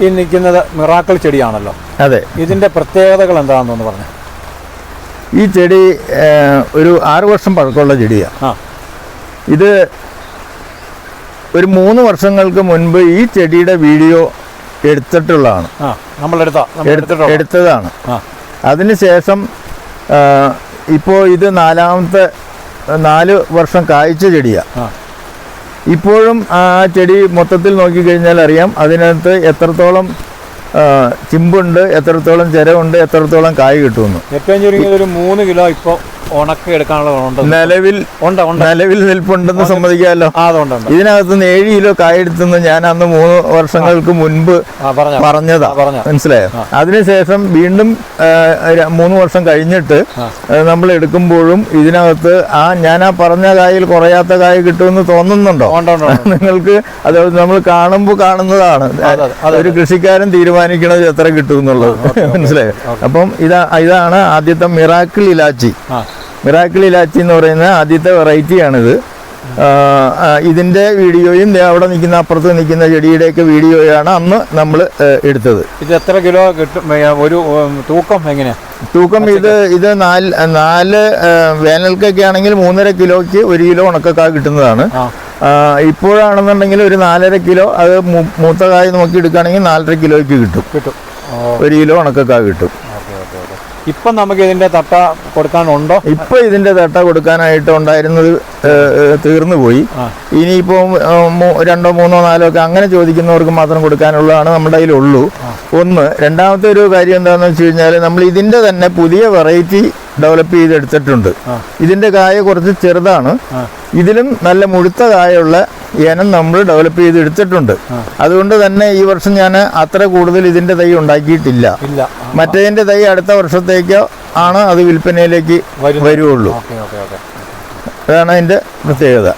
ഈ നിൽക്കുന്നത് മിറാക്കിൾ ചെടിയാണല്ലോ. അതെ. ഇതിന്റെ പ്രത്യേകതകൾ എന്താണെന്ന് പറഞ്ഞു. ഈ ചെടി ഒരു 6 വർഷം പഴക്കമുള്ള ചെടിയാണ്. ഇത് ഒരു 3 വർഷങ്ങൾക്ക് മുൻപ് ഈ ചെടിയുടെ വീഡിയോ എടുത്തിട്ടുള്ളതാണ്. എടുത്തതാണ്. അതിനുശേഷം ഇപ്പോൾ ഇത് 4 വർഷം കായ്ച്ച ചെടിയാണ്. ഇപ്പോഴും ആ ചെടി മൊത്തത്തിൽ നോക്കിക്കഴിഞ്ഞാൽ അറിയാം അതിനകത്ത് എത്രത്തോളം ചിമ്പുണ്ട്, എത്രത്തോളം ചിരവുണ്ട്, എത്രത്തോളം കായ് കിട്ടുമെന്ന്. ഏറ്റവും ചുരുങ്ങിയത് ഒരു 3 കിലോ ഇപ്പോൾ ഉണക്കി എടുക്കാനുള്ള നിലവിൽ നിൽപ്പുണ്ടെന്ന് സമ്മതിക്കാമല്ലോ. ഇതിനകത്ത് 7 കിലോ കായ് എടുത്തെന്ന് ഞാൻ അന്ന് 3 വർഷങ്ങൾക്ക് മുൻപ് പറഞ്ഞതാ. മനസ്സിലായോ? അതിനുശേഷം വീണ്ടും 3 വർഷം കഴിഞ്ഞിട്ട് നമ്മൾ എടുക്കുമ്പോഴും ഇതിനകത്ത് ഞാൻ പറഞ്ഞ കായിൽ കുറയാത്ത കായ് കിട്ടുമെന്ന് തോന്നുന്നുണ്ടോ നിങ്ങൾക്ക്? അത് നമ്മൾ കാണുമ്പോൾ കാണുന്നതാണ്. ഒരു കൃഷിക്കാരൻ തീരുമാനിക്കുന്നത് എത്ര കിട്ടും എന്നുള്ളത്. മനസ്സിലായോ? അപ്പം ഇതാണ് ആദ്യത്തെ മിറാക്കിൾ ഇലാച്ചി. മിറാക്കിൾ ഇലാച്ചി എന്ന് പറയുന്ന ആദ്യത്തെ വെറൈറ്റിയാണിത്. ഇതിന്റെ വീഡിയോയും അവിടെ നിൽക്കുന്ന അപ്പുറത്ത് നിൽക്കുന്ന ചെടിയുടെയൊക്കെ വീഡിയോയാണ് അന്ന് നമ്മൾ എടുത്തത്. ഇത് എത്ര കിലോ കിട്ടും? ഒരു തൂക്കം എങ്ങനെയാ? തൂക്കം ഇത് 4 വേനൽക്കൊക്കെ ആണെങ്കിൽ 3.5 കിലോയ്ക്ക് 1 കിലോ ഉണക്കക്കായ കിട്ടുന്നതാണ്. ഇപ്പോഴാണെന്നുണ്ടെങ്കിൽ ഒരു 4.5 കിലോ, അത് മൂത്ത കായ നോക്കി എടുക്കുകയാണെങ്കിൽ 4.5 കിലോയ്ക്ക് കിട്ടും. 1 കിലോ ഉണക്കക്കായ കിട്ടും. ഇപ്പം നമുക്ക് ഇതിന്റെ തട്ട കൊടുക്കാനുണ്ടോ? ഇപ്പൊ ഇതിന്റെ തട്ട കൊടുക്കാനായിട്ട് ഉണ്ടായിരുന്നത് തീർന്നു പോയി. ഇനിയിപ്പോ 2, 3, 4 ഒക്കെ അങ്ങനെ ചോദിക്കുന്നവർക്ക് മാത്രം കൊടുക്കാനുള്ളതാണ് നമ്മുടെ കയ്യിലുള്ളൂ. ഒന്ന്. രണ്ടാമത്തെ ഒരു കാര്യം എന്താണെന്ന് വെച്ച് കഴിഞ്ഞാൽ നമ്മൾ ഇതിന്റെ തന്നെ പുതിയ വെറൈറ്റി ഡെവലപ്പ് ചെയ്തെടുത്തിട്ടുണ്ട്. ഇതിന്റെ കായ കുറച്ച് ചെറുതാണ്. ഇതിലും നല്ല മുഴുത്ത കായുള്ള ഇനം നമ്മൾ ഡെവലപ്പ് ചെയ്തെടുത്തിട്ടുണ്ട്. അതുകൊണ്ട് തന്നെ ഈ വർഷം ഞാൻ അത്ര കൂടുതൽ ഇതിന്റെ തൈ ഉണ്ടാക്കിയിട്ടില്ല. മറ്റേതിന്റെ തൈ അടുത്ത വർഷത്തേക്കോ ആണ് അത് വിൽപ്പനയിലേക്ക് വരുള്ളൂ. അതാണ് അതിന്റെ പ്രത്യേകത.